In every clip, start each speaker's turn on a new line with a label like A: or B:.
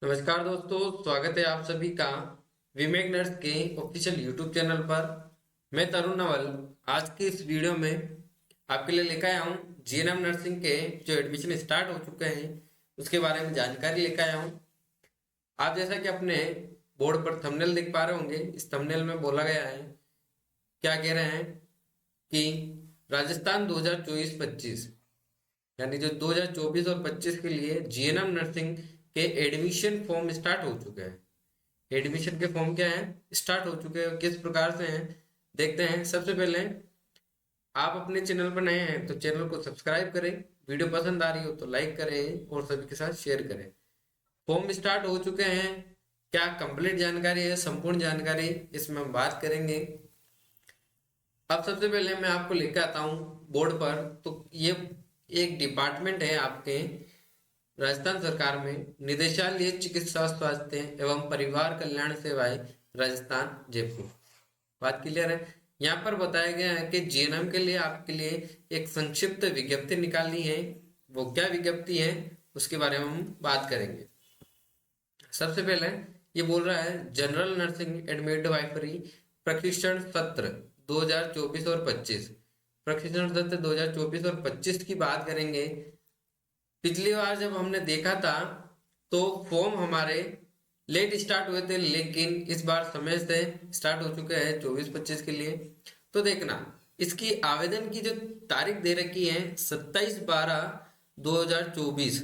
A: नमस्कार दोस्तों, स्वागत है आप सभी का विमेक नर्स के ऑफिशियल यूट्यूब चैनल पर। मैं तरुण नवल आज की इस वीडियो में आपके लिए लेकर आया हूँ जीएनएम नर्सिंग के जो एडमिशन स्टार्ट हो चुके हैं उसके बारे में जानकारी लेकर आया हूँ। आप जैसा कि अपने बोर्ड पर थंबनेल देख पा रहे होंगे, इस थंबनेल में बोला गया है, क्या कह रहे हैं कि राजस्थान 2024-25 यानी जो 2024 और 25 के लिए जीएनएम नर्सिंग के एडमिशन फॉर्म स्टार्ट हो चुके हैं। एडमिशन के फॉर्म क्या है, स्टार्ट हो चुके हैं, किस प्रकार से हैं देखते हैं। सबसे पहले आप अपने चैनल पर नए हैं तो चैनल को सब्सक्राइब करें, वीडियो पसंद आ रही हो तो लाइक करें और सभी के साथ शेयर करें। फॉर्म स्टार्ट हो चुके हैं, क्या कंप्लीट जानकारी है, संपूर्ण जानकारी इसमें हम बात करेंगे। अब सबसे पहले मैं आपको लेकर आता हूँ बोर्ड पर। तो ये एक डिपार्टमेंट है आपके राजस्थान सरकार में, निदेशालय चिकित्सा स्वास्थ्य एवं परिवार कल्याण सेवाएं राजस्थान जयपुर। बात क्लियर है। यहाँ पर बताया गया है कि जीएनएम के लिए आपके लिए एक संक्षिप्त विज्ञप्ति निकालनी है। वो क्या विज्ञप्ति है उसके बारे में हम बात करेंगे। सबसे पहले ये बोल रहा है जनरल नर्सिंग एंड मिडवाइफरी प्रशिक्षण सत्र 2024 और 25। प्रशिक्षण सत्र 2024 और 25 की बात करेंगे। पिछली बार जब हमने देखा था तो फॉर्म हमारे लेट स्टार्ट हुए थे, लेकिन इस बार समय से स्टार्ट हो चुके हैं 24-25 के लिए। तो देखना, इसकी आवेदन की जो तारीख दे रखी है 27/12/2024,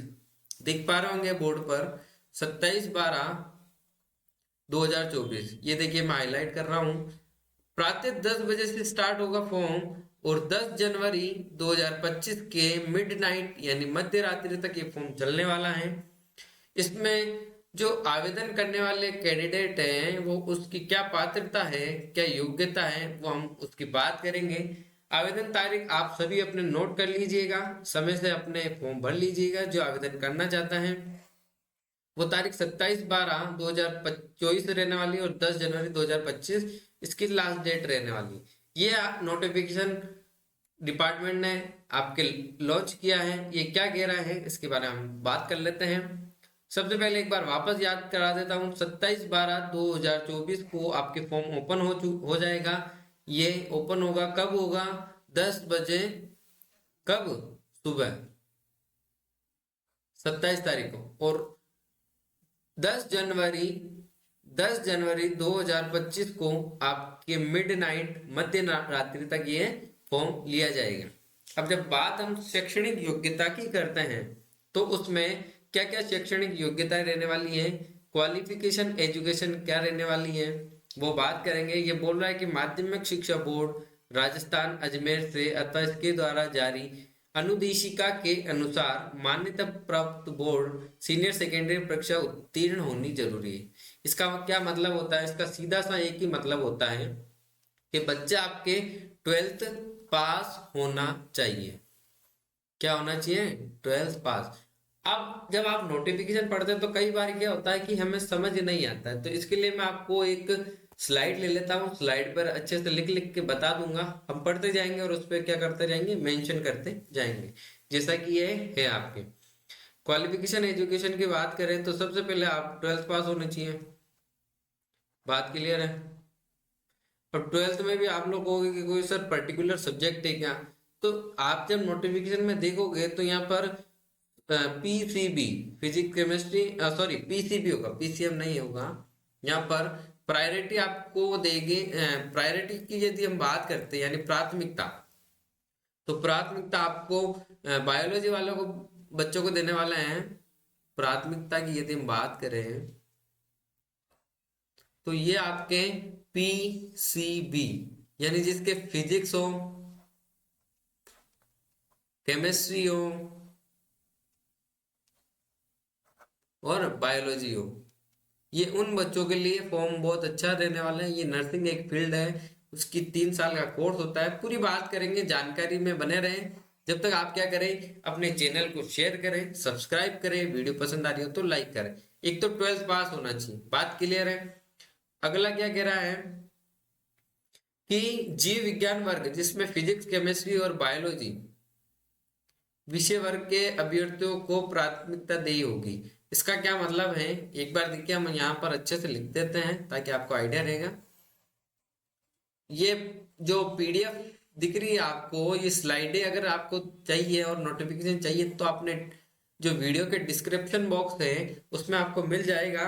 A: देख पा रहे होंगे बोर्ड पर 27/12/2024। ये देखिए मैं हाईलाइट कर रहा हूँ। प्रातः 10 बजे से स्टार्ट होगा फॉर्म और 10 जनवरी 2025 के मिडनाइट यानी मध्य रात्रि तक ये फॉर्म चलने वाला है। इसमें जो आवेदन करने वाले कैंडिडेट हैं वो उसकी क्या पात्रता है, क्या योग्यता है, वो हम उसकी बात करेंगे। आवेदन तारीख आप सभी अपने नोट कर लीजिएगा, समय से अपने फॉर्म भर लीजिएगा। जो आवेदन करना चाहता है वो तारीख 27/12/2024 रहने वाली और 10 जनवरी 2025 इसकी लास्ट डेट रहने वाली। ये नोटिफिकेशन डिपार्टमेंट ने आपके लॉन्च किया है। ये क्या कह रहा है इसके बारे में हम बात कर लेते हैं। सबसे पहले एक बार वापस याद करा देता हूँ, 27/12/2024 को आपके फॉर्म ओपन हो जाएगा। ये ओपन होगा, कब होगा? 10 बजे। कब? सुबह 27 तारीख को। और 10 जनवरी 2025 को आपके मिडनाइट मध्य रात्रि तक ये फॉर्म लिया जाएगा। अब जब बात हम शैक्षणिक योग्यता की करते हैं तो उसमें क्या क्या शैक्षणिक योग्यताएं रहने वाली है, क्वालिफिकेशन एजुकेशन क्या रहने वाली है, वो बात करेंगे। ये बोल रहा है कि माध्यमिक शिक्षा बोर्ड राजस्थान अजमेर से अथवा इसके द्वारा जारी अनुदेशिका के अनुसार मान्यता प्राप्त बोर्ड सीनियर सेकेंडरी परीक्षा उत्तीर्ण होनी जरूरी है। इसका क्या मतलब होता है? इसका सीधा सा एक ही मतलब होता है कि बच्चा आपके 12th पास होना चाहिए। क्या होना चाहिए? 12th पास। अब जब आप नोटिफिकेशन पढ़ते हैं तो कई बार क्या होता है कि हमें समझ नहीं आता है, तो इसके लिए मैं आपको एक स्लाइड ले लेता हूँ। स्लाइड पर अच्छे से लिख लिख के बता दूंगा, हम पढ़ते जाएंगे और उस पर क्या करते जाएंगे, मेंशन करते जाएंगे। जैसा कि ये है आपके क्वालिफिकेशन एजुकेशन की बात करें तो सबसे पहले आप 12th पास होने चाहिए। बात क्लियर है। और 12th में भी आप लोग कहोगे कि कोई सर पर्टिकुलर सब्जेक्ट है क्या, तो आप जब नोटिफिकेशन में देखोगे तो यहाँ पर PCB physics chemistry, sorry PCB होगा, पीसीएम नहीं होगा। यहाँ पर प्रायोरिटी आपको देगी। प्रायोरिटी की यदि हम बात करते हैं यानी प्राथमिकता, तो प्राथमिकता आपको बायोलॉजी वालों को, बच्चों को देने वाले हैं। प्राथमिकता की यदि हम बात करें तो ये आपके पीसीबी यानी जिसके फिजिक्स हो, केमिस्ट्री हो और बायोलॉजी हो, ये उन बच्चों के लिए फॉर्म बहुत अच्छा रहने वाला है। ये नर्सिंग एक फील्ड है, उसकी 3 साल का कोर्स होता है। पूरी बात करेंगे, जानकारी में बने रहें। जब तक आप क्या करें, अपने चैनल को शेयर करें, सब्सक्राइब करें, वीडियो पसंद आ रही हो तो लाइक करें। एक तो 12th पास होना चाहिए, बात क्लियर है। अगला क्या कह रहा है कि जीव विज्ञान वर्ग जिसमें फिजिक्स केमिस्ट्री और बायोलॉजी विषय वर्ग के अभ्यर्थियों को प्राथमिकता दी होगी। इसका क्या मतलब है एक बार देखिए, हम यहाँ पर अच्छे से लिख देते हैं ताकि आपको आइडिया रहेगा। ये जो पीडीएफ दिख रही है आपको, ये स्लाइडें अगर आपको चाहिए और नोटिफिकेशन चाहिए तो आपने जो वीडियो के डिस्क्रिप्शन बॉक्स है उसमें आपको मिल जाएगा।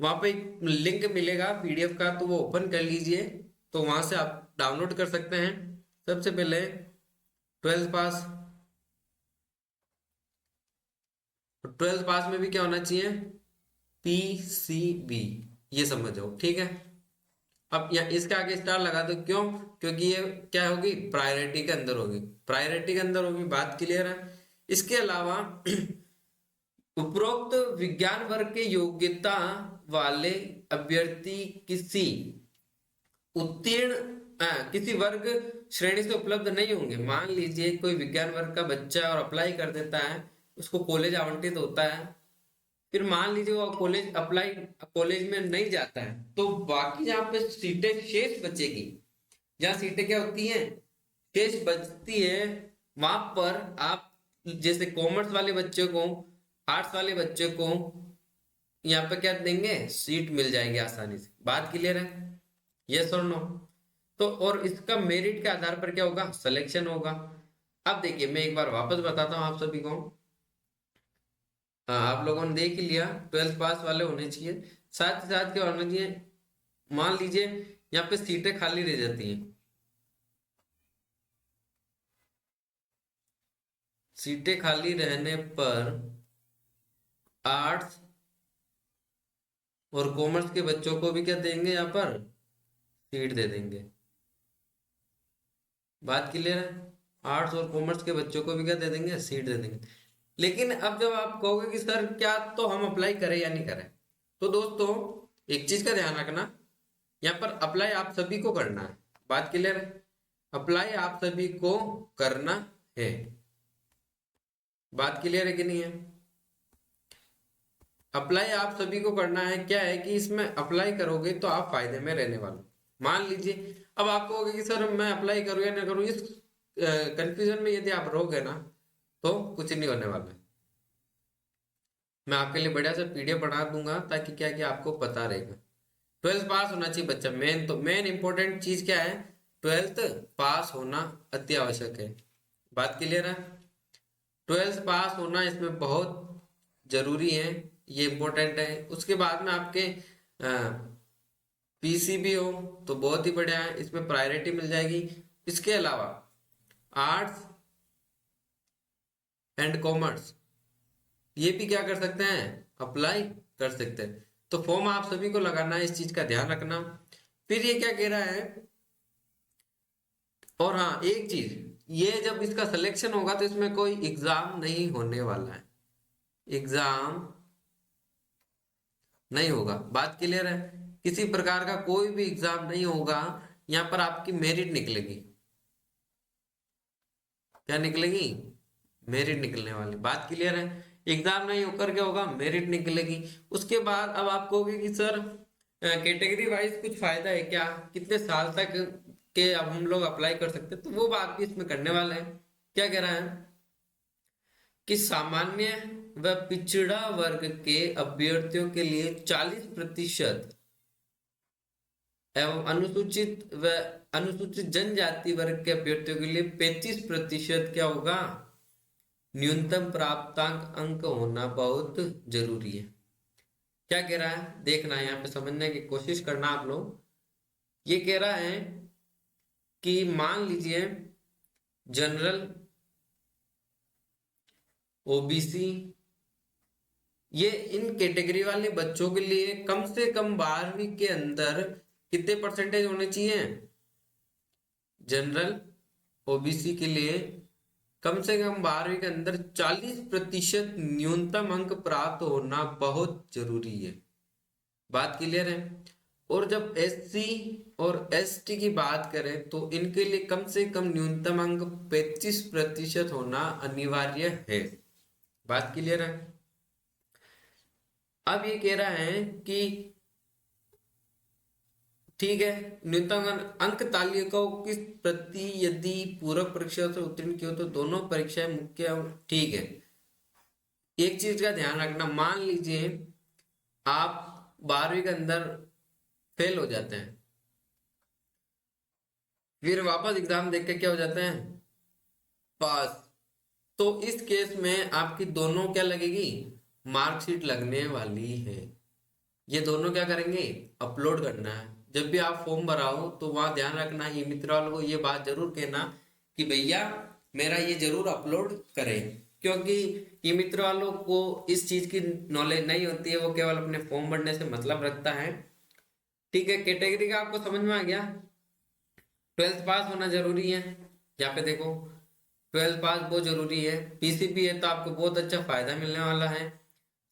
A: वहां पे एक लिंक मिलेगा पीडीएफ का, तो वो ओपन कर लीजिए, तो वहां से आप डाउनलोड कर सकते हैं। सबसे पहले 12th पास, 12th पास में भी क्या होना चाहिए, पीसीबी, ये समझो, ठीक है। अब यहाँ इसके आगे स्टार लगा दो, क्यों, क्योंकि ये क्या होगी, प्रायोरिटी के अंदर होगी, प्रायोरिटी के अंदर होगी, बात क्लियर है। इसके अलावा उपरोक्त विज्ञान वर्ग के योग्यता वाले अभ्यर्थी किसी उत्तीर्ण किसी वर्ग श्रेणी से उपलब्ध नहीं होंगे। मान लीजिए कोई विज्ञान वर्ग का बच्चा और अप्लाई कर देता है, उसको कॉलेज आवंटित होता है, फिर मान लीजिए वो कॉलेज में नहीं जाता है, तो बाकी जहाँ पे सीटें शेष बचेगी, जहाँ सीटें क्या होती हैं, शेष बचती है, वहां पर आप जैसे कॉमर्स वाले बच्चे को, आर्ट्स वाले बच्चे को यहाँ पे क्या देंगे, सीट मिल जाएगी आसानी से। बात क्लियर है, यस और नो। तो और इसका मेरिट के आधार पर क्या होगा, सिलेक्शन होगा। अब देखिए मैं एक बार वापस बताता हूँ आप सभी को। हाँ, आप लोगों ने देख ही लिया, 12th पास वाले होने चाहिए। साथ ही साथ क्या होना चाहिए, मान लीजिए यहाँ पे सीटें खाली रह जाती हैं, सीटें खाली रहने पर आर्ट्स और कॉमर्स के बच्चों को भी क्या देंगे, यहाँ पर सीट दे देंगे। बात क्लियर है, आर्ट्स और कॉमर्स के बच्चों को भी क्या दे देंगे, सीट दे देंगे। लेकिन अब जब आप कहोगे कि सर क्या तो हम अप्लाई करें या नहीं करें, तो दोस्तों एक चीज का ध्यान रखना, यहाँ पर अप्लाई आप सभी को करना है। बात क्लियर है, अप्लाई आप सभी को करना है। बात क्लियर है कि नहीं है, अप्लाई आप सभी को करना है। क्या है कि इसमें अप्लाई करोगे तो आप फायदे में रहने वाले। मान लीजिए अब आप कहोगे कि सर मैं अप्लाई करूँ या ना करूँ, इस कंफ्यूजन में यदि आप रहोगे ना तो कुछ नहीं होने वाला है। मैं आपके लिए बढ़िया से पीडीएफ बना दूंगा ताकि क्या कि आपको पता रहेगा। 12th पास होना चाहिए बच्चा, मेन इंपॉर्टेंट चीज क्या है, 12th पास होना अति आवश्यक है। बात क्लियर है, 12th पास होना इसमें बहुत जरूरी है, ये इंपॉर्टेंट है। उसके बाद में आपके पीसीबी हो तो बहुत ही बढ़िया है, इसमें प्रायोरिटी मिल जाएगी। इसके अलावा आर्ट्स एंड कॉमर्स ये भी क्या कर सकते हैं, अप्लाई कर सकते हैं। तो फॉर्म आप सभी को लगाना है, इस चीज का ध्यान रखना। फिर ये क्या कह रहा है, और हाँ एक चीज, ये जब इसका सिलेक्शन होगा तो इसमें कोई एग्जाम नहीं होने वाला है, एग्जाम नहीं होगा। बात क्लियर है, किसी प्रकार का कोई भी एग्जाम नहीं होगा, यहाँ पर आपकी मेरिट निकलेगी। क्या निकलेगी, मेरिट निकलने वाली। बात क्लियर है, एग्जाम नहीं होकर क्या होगा, मेरिट निकलेगी। उसके बाद अब आप कहोगे कि सर कैटेगरी वाइज कुछ फायदा है क्या, कितने साल तक के अब हम लोग अप्लाई कर सकते हैं, तो वो बात भी इसमें करने वाले हैं। क्या कह रहा है कि सामान्य व पिछड़ा वर्ग के अभ्यर्थियों के लिए 40% एवं अनुसूचित जनजाति वर्ग के अभ्यर्थियों के लिए 35% क्या होगा, न्यूनतम प्राप्तांक अंक होना बहुत जरूरी है। क्या कह रहा है, देखना है यहाँ पे, समझने की कोशिश करना आप लोग। ये कह रहा है कि मान लीजिए जनरल, ओबीसी, ये इन कैटेगरी वाले बच्चों के लिए कम से कम 12वीं के अंदर कितने परसेंटेज होने चाहिए, जनरल ओबीसी के लिए कम से कम 12वीं के अंदर 40% न्यूनतम अंक प्राप्त होना बहुत जरूरी है। बात क्लियर है। और जब एससी और एसटी की बात करें तो इनके लिए कम से कम न्यूनतम अंक 35% होना अनिवार्य है। बात क्लियर है। अब ये कह रहा है कि ठीक है, न्यूनतम अंक तालिकाओं की प्रति यदि पूरक परीक्षा से उत्तीर्ण की हो तो दोनों परीक्षाएं मुख्य, ठीक है। एक चीज का ध्यान रखना, मान लीजिए आप 12वीं के अंदर फेल हो जाते हैं, फिर वापस एग्जाम देख के क्या हो जाते हैं, पास। तो इस केस में आपकी दोनों क्या लगेगी, मार्कशीट लगने वाली है। ये दोनों क्या करेंगे, अपलोड करना है। जब भी आप फॉर्म भराओ तो वहां ध्यान रखना, ये मित्र वालों को ये बात जरूर कहना कि भैया मेरा ये जरूर अपलोड करें, क्योंकि ये मित्र वालों को इस चीज की नॉलेज नहीं होती है, वो केवल अपने फॉर्म भरने से मतलब रखता है। ठीक है, कैटेगरी का आपको समझ में आ गया। 12th पास होना जरूरी है, यहाँ पे देखो 12th पास बहुत जरूरी है। पीसीपी है तो आपको बहुत अच्छा फायदा मिलने वाला है।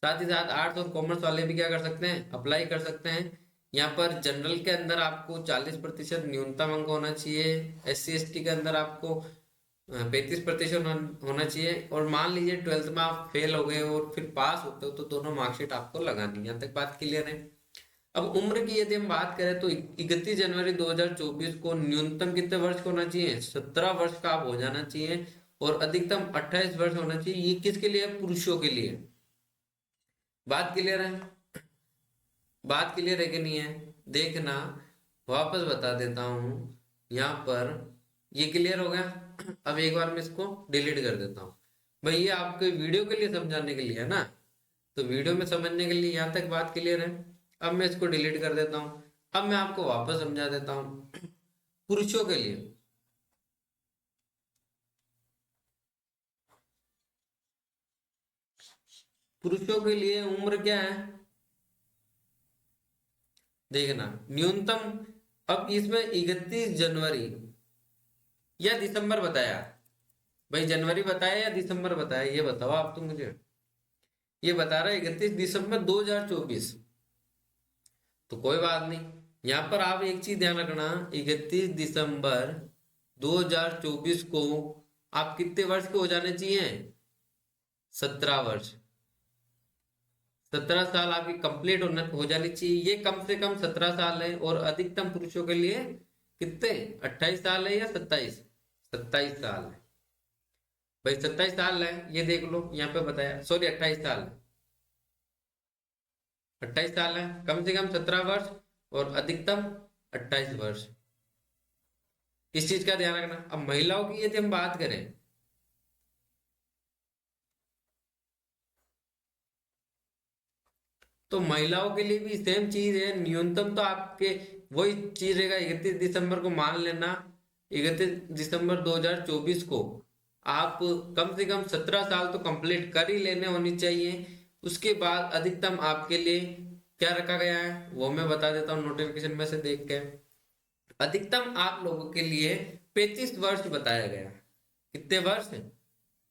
A: साथ ही साथ आर्ट्स और कॉमर्स वाले भी क्या कर सकते हैं, अप्लाई कर सकते हैं। यहाँ पर जनरल के अंदर आपको 40% न्यूनतम अंक होना चाहिए, SC ST के अंदर आपको 35% होना चाहिए। और मान लीजिए 12th में आप फेल हो गए और फिर पास होते हो तो दोनों मार्कशीट आपको लगानी है। यहाँ तक बात क्लियर है। अब उम्र की यदि हम बात करें तो 31 जनवरी 2024 को न्यूनतम कितने वर्ष का होना चाहिए, 17 वर्ष का आप हो जाना चाहिए, और अधिकतम 28 वर्ष होना चाहिए। ये किसके लिए, पुरुषों के लिए। बात क्लियर है, बात क्लियर है कि नहीं है, देखना वापस बता देता हूं यहाँ पर। ये क्लियर हो गया। अब एक बार मैं इसको डिलीट कर देता हूँ। भाई ये आपके वीडियो के लिए समझाने के लिए है ना, तो वीडियो में समझने के लिए यहाँ तक बात क्लियर है। अब मैं इसको डिलीट कर देता हूँ। अब मैं आपको वापस समझा देता हूँ। पुरुषों के लिए, पुरुषों के लिए उम्र क्या है, देखना न्यूनतम। अब इसमें 31 जनवरी या दिसंबर बताया, भाई जनवरी बताया या दिसंबर बताया, ये बताओ आप तो मुझे। ये बता रहा है 31 दिसंबर 2024। तो कोई बात नहीं, यहाँ पर आप एक चीज ध्यान रखना, 31 दिसंबर 2024 को आप कितने वर्ष के हो जाने चाहिए, 17 वर्ष। 17 साल आपकी कंप्लीट हो जानी चाहिए। ये कम से कम 17 साल है, और अधिकतम पुरुषों के लिए कितने, 28 साल है या 27, 27 साल है। भाई 27 साल है, ये देख लो यहाँ पे बताया, सॉरी 28 साल है, 28 साल है, कम से कम 17 वर्ष और अधिकतम 28 वर्ष। इस चीज का ध्यान रखना। अब महिलाओं की यदि हम बात करें, तो महिलाओं के लिए भी सेम चीज है। न्यूनतम तो आपके वही चीज रहेगा, 31 दिसंबर को मान लेना, 31 दिसंबर 2024 को आप कम से कम 17 साल तो कंप्लीट कर ही लेने होनी चाहिए। उसके बाद अधिकतम आपके लिए क्या रखा गया है वो मैं बता देता हूँ नोटिफिकेशन में से देख के। अधिकतम आप लोगों के लिए 35 वर्ष बताया गया। कितने वर्ष,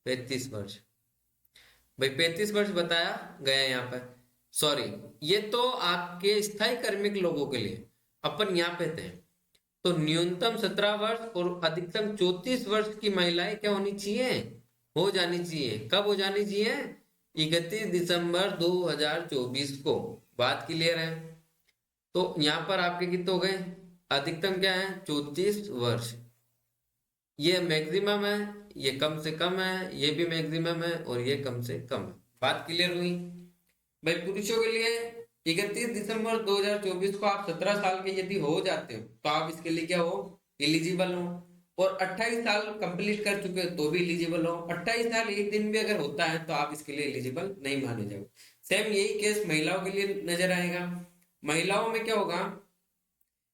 A: 35 वर्ष। भाई 35 वर्ष बताया गया यहाँ पर, सॉरी ये तो आपके स्थायी कार्मिक लोगों के लिए, अपन यहाँ पे थे। तो न्यूनतम 17 वर्ष और अधिकतम 34 वर्ष की महिलाएं क्या होनी चाहिए, हो जानी चाहिए। कब हो जानी चाहिए, 31 दिसंबर 2024 को। बात क्लियर है। तो यहाँ पर आपके कितने हो गए, अधिकतम क्या है, 34 वर्ष। ये मैक्सिमम है, ये कम से कम है, ये भी मैक्सिमम है, और ये कम से कम है। बात क्लियर हुई। भाई पुरुषों के लिए 31 दिसंबर 2024 को आप 17 साल के यदि हो जाते हो तो आप इसके लिए क्या हो, एलिजिबल हो। और 28 साल कंप्लीट कर चुके हो तो भी एलिजिबल हो। 28 साल एक दिन भी अगर होता है तो आप इसके लिए एलिजिबल नहीं माने जाओ। सेम यही केस महिलाओं के लिए नजर आएगा। महिलाओं में क्या होगा,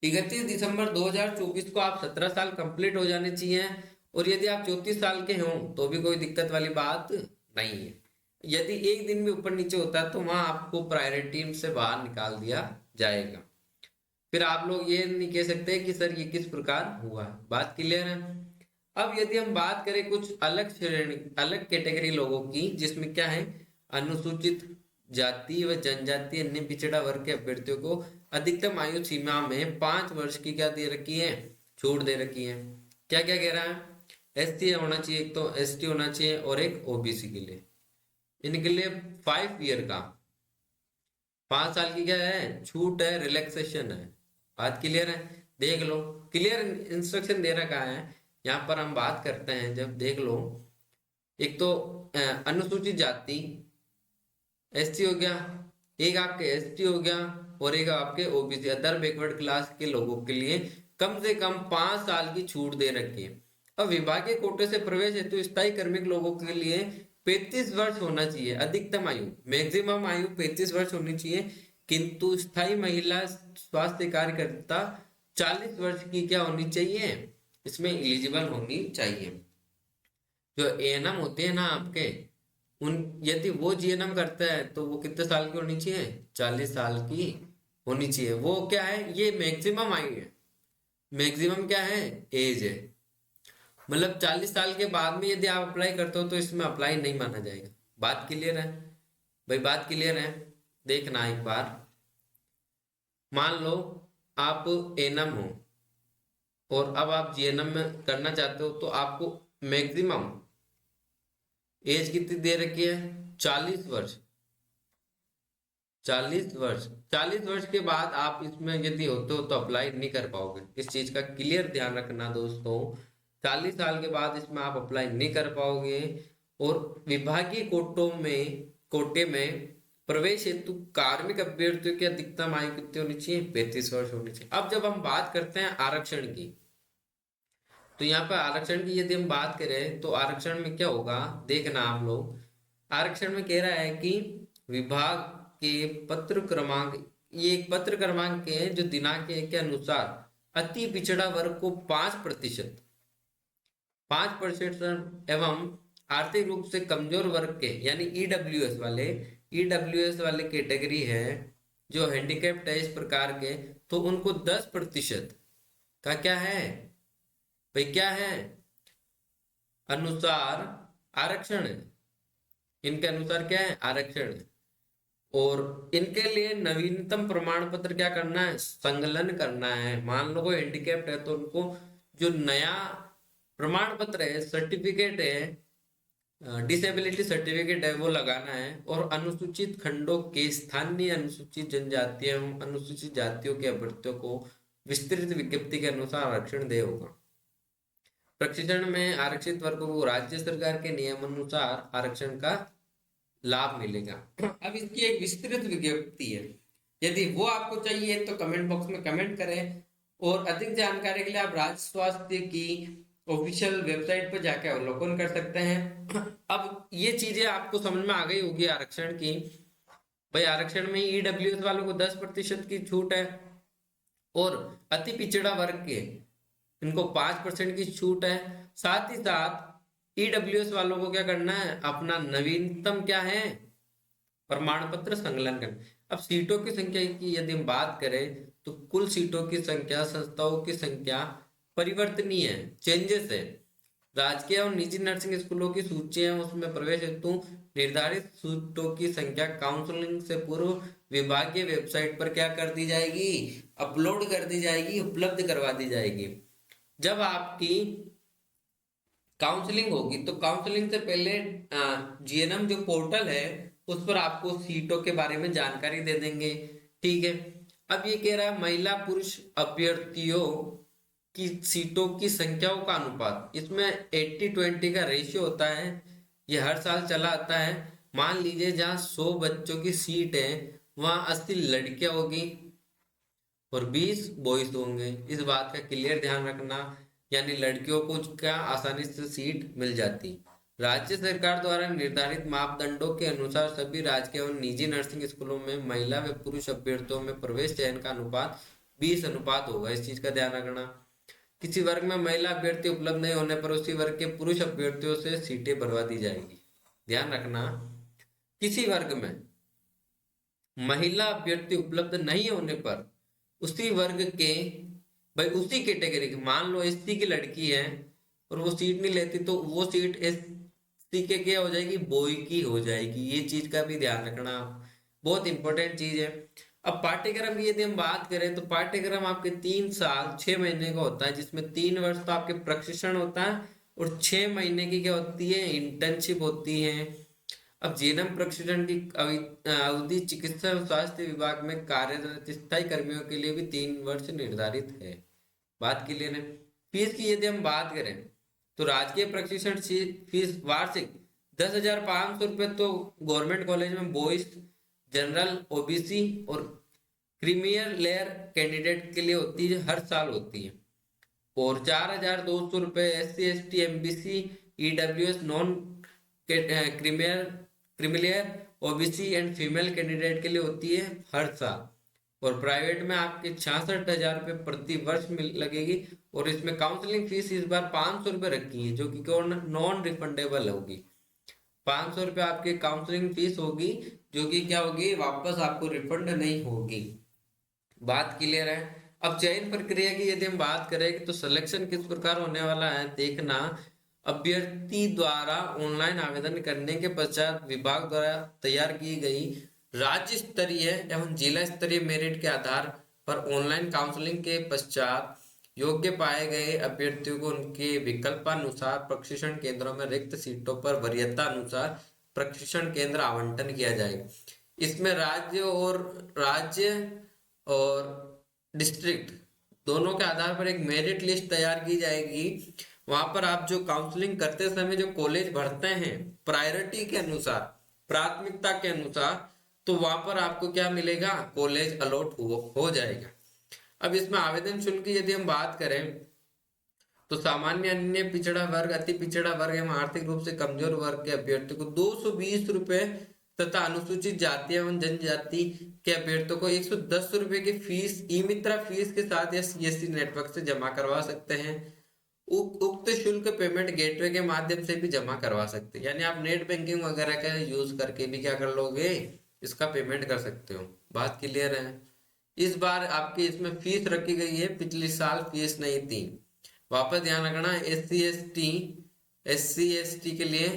A: 31 दिसंबर 2024 को आप 17 साल कंप्लीट हो जाने चाहिए, और यदि आप 34 साल के हों तो भी कोई दिक्कत वाली बात नहीं है। यदि एक दिन भी ऊपर नीचे होता है तो वहां आपको प्रायोरिटी से बाहर निकाल दिया जाएगा। फिर आप लोग ये नहीं कह सकते कि सर ये किस प्रकार हुआ। बात क्लियर है। अब यदि हम बात करें कुछ अलग श्रेणी, अलग कैटेगरी लोगों की, जिसमें क्या है, अनुसूचित जाति व जनजाति अन्य पिछड़ा वर्ग के अभ्यर्थियों को अधिकतम आयु सीमा में 5 वर्ष की क्या दे रखी है, छूट दे रखी है। क्या क्या कह रहा है, SC होना चाहिए, एक तो ST होना चाहिए, और एक OBC के लिए, इनके लिए 5 ईयर का, 5 साल की क्या है, छूट है, रिलैक्सेशन है। बात क्लियर है, देख लो क्लियर इंस्ट्रक्शन दे रखा है। यहाँ पर हम बात करते हैं, जब देख लो, एक तो अनुसूचित जाति, एससी हो गया, एक आपके एसटी हो गया, और एक आपके ओबीसी अदर बैकवर्ड क्लास के लोगों के लिए कम से कम 5 साल की छूट दे रखी है। अब विभागीय कोटे से प्रवेश हेतु स्थायी कार्मिक लोगों के लिए 35 वर्ष होना चाहिए अधिकतम आयु, मैक्सिमम आयु 35 वर्ष होनी चाहिए, किंतु स्थायी महिला स्वास्थ्य कार्यकर्ता 40 वर्ष की क्या होनी चाहिए, इसमें एलिजिबल होनी चाहिए। जो एएनएम होते हैं ना आपके, उन यदि वो जीएनएम करता है तो वो कितने साल की होनी चाहिए, 40 साल की होनी चाहिए। वो क्या है, ये मैक्सिमम आयु है, मैक्सिमम क्या है, एज है। मतलब 40 साल के बाद में यदि आप अप्लाई करते हो तो इसमें अप्लाई नहीं माना जाएगा। बात क्लियर है भाई, बात क्लियर है। देखना एक बार, मान लो आप एएनएम हो और अब आप जीएनएम में करना चाहते हो, तो आपको मैक्सिमम एज कितनी दे रखी है, 40 वर्ष। 40 वर्ष, 40 वर्ष के बाद आप इसमें यदि होते हो तो अप्लाई नहीं कर पाओगे। इस चीज का क्लियर ध्यान रखना दोस्तों, 40 साल के बाद इसमें आप अप्लाई नहीं कर पाओगे। और विभागीय कोटे में प्रवेश हेतु कार्मिक अभ्यर्थियों की अधिकतम आयु कितनी होनी चाहिए, 35 वर्ष होनी चाहिए। अब जब हम बात करते हैं आरक्षण की, तो यहाँ पर आरक्षण की यदि हम बात करें तो आरक्षण में क्या होगा, देखना आप लोग। आरक्षण में कह रहा है कि विभाग के पत्र क्रमांक, ये एक पत्र क्रमांक के जो दिनांक के अनुसार अति पिछड़ा वर्ग को 5%, 5% एवं आर्थिक रूप से कमजोर वर्ग के यानी ईडब्ल्यूएस वाले कैटेगरी है जो हैंडीकैप्ड है इस प्रकार के, तो उनको 10% का क्या है भाई, क्या है, अनुसार आरक्षण है। इनके अनुसार क्या है, आरक्षण है। और इनके लिए नवीनतम प्रमाण पत्र क्या करना है, संकलन करना है। मान लो कोई हैंडीकैप्ड है तो उनको जो नया प्रमाण पत्र है, सर्टिफिकेट है, डिसेबिलिटी सर्टिफिकेट है, वो लगाना है। और अनुसूचित खंडों के स्थानीय अनुसूचित जनजातियों एवं अनुसूचित जातियों के अभ्यर्थियों को विस्तृत विज्ञप्ति के अनुसार आरक्षण दे होगा। प्रशिक्षण में आरक्षित वर्गों को राज्य सरकार के नियम अनुसार आरक्षण का लाभ मिलेगा। अब इसकी एक विस्तृत विज्ञप्ति है, यदि वो आपको चाहिए तो कमेंट बॉक्स में कमेंट करें। और अधिक जानकारी के लिए आप राज्य स्वास्थ्य की ऑफिशियल वेबसाइट पर जाकर अवलोकन कर सकते हैं। अब ये चीजें आपको समझ में आ गई होगी आरक्षण की। भाई आरक्षण में ईडब्ल्यूएस वालों को 10% की छूट है, और अति पिछड़ा वर्ग के इनको 5% की छूट है। साथ ही साथ ईडब्ल्यूएस वालों को क्या करना है, अपना नवीनतम क्या है, प्रमाण पत्र संकलन करना। अब सीटों की संख्या की यदि हम बात करें तो कुल सीटों की संख्या, संस्थाओं की संख्या परिवर्तनीय है, चेंजेस है। राजकीय और निजी नर्सिंग स्कूलों की सूची है, उसमें प्रवेश हेतु निर्धारित सीटों की संख्या काउंसलिंग से पूर्व विभागीय वेबसाइट पर क्या कर दी जाएगी, अपलोड कर दी जाएगी, उपलब्ध करवा दी जाएगी। जब आपकी काउंसलिंग होगी तो काउंसलिंग से पहले जीएनएम जो पोर्टल है उस पर आपको सीटों के बारे में जानकारी दे देंगे। ठीक है, अब ये कह रहा है महिला पुरुष अभ्यर्थियों की सीटों की संख्याओं का अनुपात, इसमें 80-20 का रेशियो होता है। ये हर साल चला आता है। मान लीजिए जहाँ 100 बच्चों की सीट है वहां 80 लड़कियां होगी और 20 बॉयज होंगे। इस बात का क्लियर ध्यान रखना, यानी लड़कियों को क्या आसानी से सीट मिल जाती। राज्य सरकार द्वारा निर्धारित मापदंडों के अनुसार सभी राजकीय और निजी नर्सिंग स्कूलों में महिला व पुरुष अभ्यर्थियों में प्रवेश चयन का अनुपात 20 अनुपात होगा। इस चीज का ध्यान रखना। किसी वर्ग में महिला अभ्यर्थी उपलब्ध नहीं होने पर उसी वर्ग के पुरुष अभ्यर्थियों से सीटें भरवा दी जाएगी। ध्यान रखना, किसी वर्ग में महिला अभ्यर्थी उपलब्ध नहीं होने पर उसी वर्ग के, भाई उसी कैटेगरी की, मान लो एससी की लड़की है और वो सीट नहीं लेती तो वो सीट एससी के क्या हो जाएगी, बॉय की हो जाएगी। ये चीज का भी ध्यान रखना, बहुत इंपॉर्टेंट चीज है। अब पाठ्यक्रम की यदि हम बात करें तो पाठ्यक्रम आपके 3 साल 6 महीने का होता है, जिसमें 3 वर्ष तो आपके प्रशिक्षण होता है और 6 महीने की क्या होती है, इंटर्नशिप होती है। अब जीएनएम प्रशिक्षण की अवधि चिकित्सा और स्वास्थ्य विभाग में कार्यरत स्थायी कर्मियों के लिए भी 3 वर्ष निर्धारित है। बात क्लियर है। फीस की यदि हम बात करें तो राजकीय प्रशिक्षण फीस वार्षिक 10,500 रुपये तो गवर्नमेंट कॉलेज में बॉयज, जनरल, ओबीसी और क्रीमियर लेयर कैंडिडेट के लिए होती है, हर साल होती है। और 4,200 रुपये SC ST MBC EWS non क्रीमियर creamy layer OBC and female candidate के लिए होती है हर साल। और प्राइवेट में आपके 66,000 रुपये प्रति वर्ष लगेगी। और इसमें काउंसलिंग फीस इस बार 500 रुपये रखी है, जो कि नॉन रिफंडेबल होगी। 500 रुपये आपकी काउंसलिंग फीस होगी, जो कि क्या होगी, वापस आपको रिफंड नहीं होगी। बात क्लियर है। अब चयन प्रक्रिया की यदि हम बात करें तो सिलेक्शन किस प्रकार होने वाला है देखना। अभ्यर्थी द्वारा ऑनलाइन आवेदन करने के पश्चात विभाग द्वारा तैयार की गई राज्य स्तरीय एवं जिला स्तरीय मेरिट के आधार पर ऑनलाइन काउंसलिंग के पश्चात योग्य पाए गए अभ्यर्थियों को उनके विकल्पानुसार प्रशिक्षण केंद्रों में रिक्त सीटों पर वरीयता अनुसार प्रशिक्षण केंद्र आवंटन किया जाएगा। इसमें राज्य और डिस्ट्रिक्ट दोनों के आधार पर एक मेरिट लिस्ट तैयार की जाएगी। वहां पर आप जो काउंसलिंग करते समय जो कॉलेज भरते हैं प्रायोरिटी के अनुसार, प्राथमिकता के अनुसार, तो वहां पर आपको क्या मिलेगा, कॉलेज अलॉट हो जाएगा। अब इसमें आवेदन शुल्क की यदि हम बात करें तो सामान्य, अन्य पिछड़ा वर्ग, अति पिछड़ा वर्ग एवं आर्थिक रूप से कमजोर वर्ग के अभ्यर्थियों को 220 रुपए तथा अनुसूचित जाति एवं जनजाति के अभ्यर्थियों को 110 रुपए की फीस ई मित्रा फीस के साथ या CSC नेटवर्क से जमा करवा सकते हैं। उक्त शुल्क पेमेंट गेटवे के माध्यम से भी जमा करवा सकते हैं, यानी आप नेट बैंकिंग वगैरह का यूज करके भी क्या कर लोगे, इसका पेमेंट कर सकते हो। बात क्लियर है। इस बार आपकी इसमें फीस रखी गई है, पिछले साल फीस नहीं थी। वापस ध्यान रखना, SC ST के लिए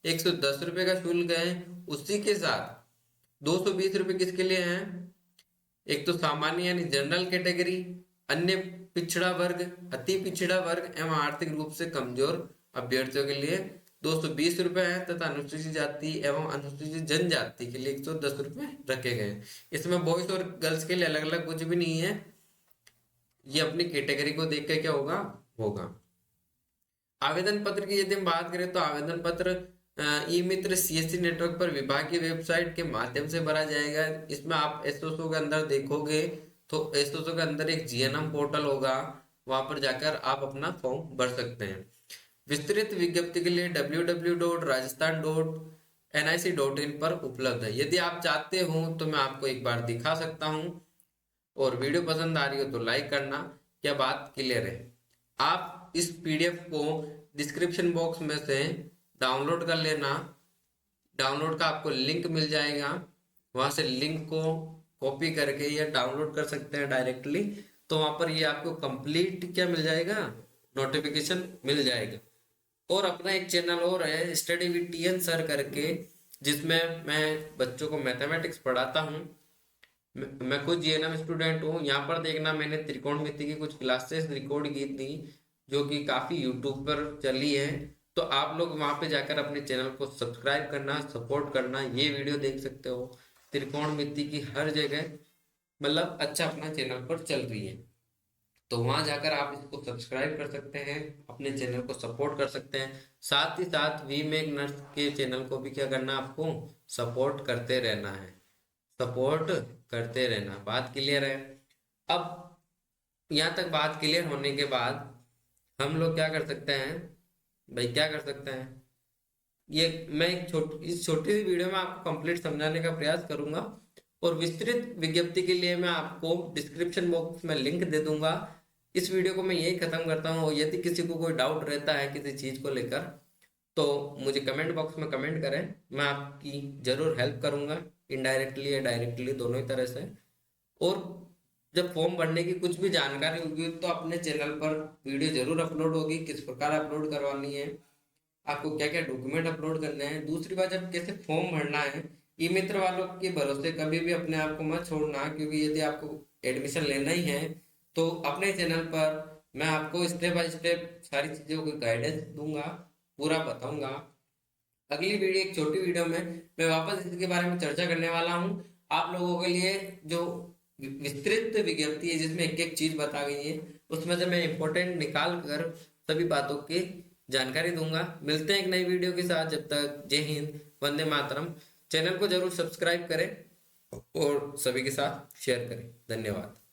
A: 110 रुपए का शुल्क है। उसी के साथ 220 रुपए किसके लिए हैं, एक तो सामान्य यानी जनरल कैटेगरी, अन्य पिछड़ा वर्ग, अति पिछड़ा वर्ग एवं आर्थिक रूप से कमजोर अभ्यर्थियों के लिए 220 रुपए है, तथा अनुसूचित जाति एवं अनुसूचित जनजाति के लिए 110 रुपए रखे गए। इसमें बॉयज और गर्ल्स के लिए अलग अलग कुछ भी नहीं है, ये अपनी कैटेगरी को देख के क्या होगा। आवेदन पत्र की यदि हम बात करें तो आवेदन पत्र ई मित्र CSC नेटवर्क पर विभाग की वेबसाइट के माध्यम से भरा जाएगा। इसमें आप SOSO के अंदर देखोगे तो SOSO के अंदर एक GNM पोर्टल होगा, वहां पर जाकर आप अपना फॉर्म भर सकते हैं। विस्तृत विज्ञप्ति के लिए www.rajasthan.nic.in पर उपलब्ध है। यदि आप चाहते हो तो मैं आपको एक बार दिखा सकता हूं। और वीडियो पसंद आ रही हो तो लाइक करना। क्या बात क्लियर है। आप इस PDF को डिस्क्रिप्शन बॉक्स में से डाउनलोड कर लेना। डाउनलोड का आपको लिंक मिल जाएगा, वहां से लिंक को कॉपी करके या डाउनलोड कर सकते हैं डायरेक्टली। तो वहां पर ये आपको कंप्लीट क्या मिल जाएगा, नोटिफिकेशन मिल जाएगा। और अपना एक चैनल और है स्टडी विद TN सर करके, जिसमें मैं बच्चों को मैथमेटिक्स पढ़ाता हूँ। मैं खुद GNM स्टूडेंट हूँ। यहाँ पर देखना, मैंने त्रिकोणमिति की कुछ क्लासेस रिकॉर्ड की थी जो कि काफ़ी यूट्यूब पर चली है। तो आप लोग वहाँ पे जाकर अपने चैनल को सब्सक्राइब करना, सपोर्ट करना। ये वीडियो देख सकते हो, त्रिकोणमिति की हर जगह मतलब अच्छा अपना चैनल पर चल रही है। तो वहां जाकर आप इसको सब्सक्राइब कर सकते हैं, अपने चैनल को सपोर्ट कर सकते हैं। साथ ही साथ वी मेक नर्स के चैनल को भी क्या करना, आपको सपोर्ट करते रहना है, सपोर्ट करते रहना। बात क्लियर है। अब यहाँ तक बात क्लियर होने के बाद हम लोग क्या कर सकते हैं भाई, क्या कर सकते हैं, ये मैं इस छोटी सी वीडियो में आपको कंप्लीट समझाने का प्रयास करूंगा। और विस्तृत विज्ञप्ति के लिए मैं आपको डिस्क्रिप्शन बॉक्स में लिंक दे दूंगा। इस वीडियो को मैं यही खत्म करता हूँ। यदि किसी को कोई डाउट रहता है किसी चीज को लेकर तो मुझे कमेंट बॉक्स में कमेंट करें, मैं आपकी जरूर हेल्प करूंगा, इनडायरेक्टली या डायरेक्टली दोनों ही तरह से। और जब फॉर्म भरने की कुछ भी जानकारी होगी तो अपने चैनल पर वीडियो जरूर अपलोड होगी, किस प्रकार अपलोड करवानी है, आपको क्या क्या डॉक्यूमेंट अपलोड करने हैं। दूसरी बात, जब कैसे फॉर्म भरना है, ई मित्र वालों के भरोसे कभी भी अपने आप को मत छोड़ना, क्योंकि यदि आपको एडमिशन लेना ही है तो अपने चैनल पर मैं आपको स्टेप बाय स्टेप सारी चीज़ों को गाइडेंस दूंगा, पूरा बताऊंगा। अगली वीडियो, एक छोटी वीडियो में मैं वापस इसके बारे में चर्चा करने वाला हूँ। आप लोगों के लिए जो विस्तृत विज्ञप्ति है जिसमें एक एक चीज बता गई है, उसमें से मैं इंपॉर्टेंट निकाल कर सभी बातों के जानकारी दूंगा। मिलते हैं एक नई वीडियो के साथ, जब तक जय हिंद, वंदे मातरम। चैनल को जरूर सब्सक्राइब करें और सभी के साथ शेयर करें। धन्यवाद।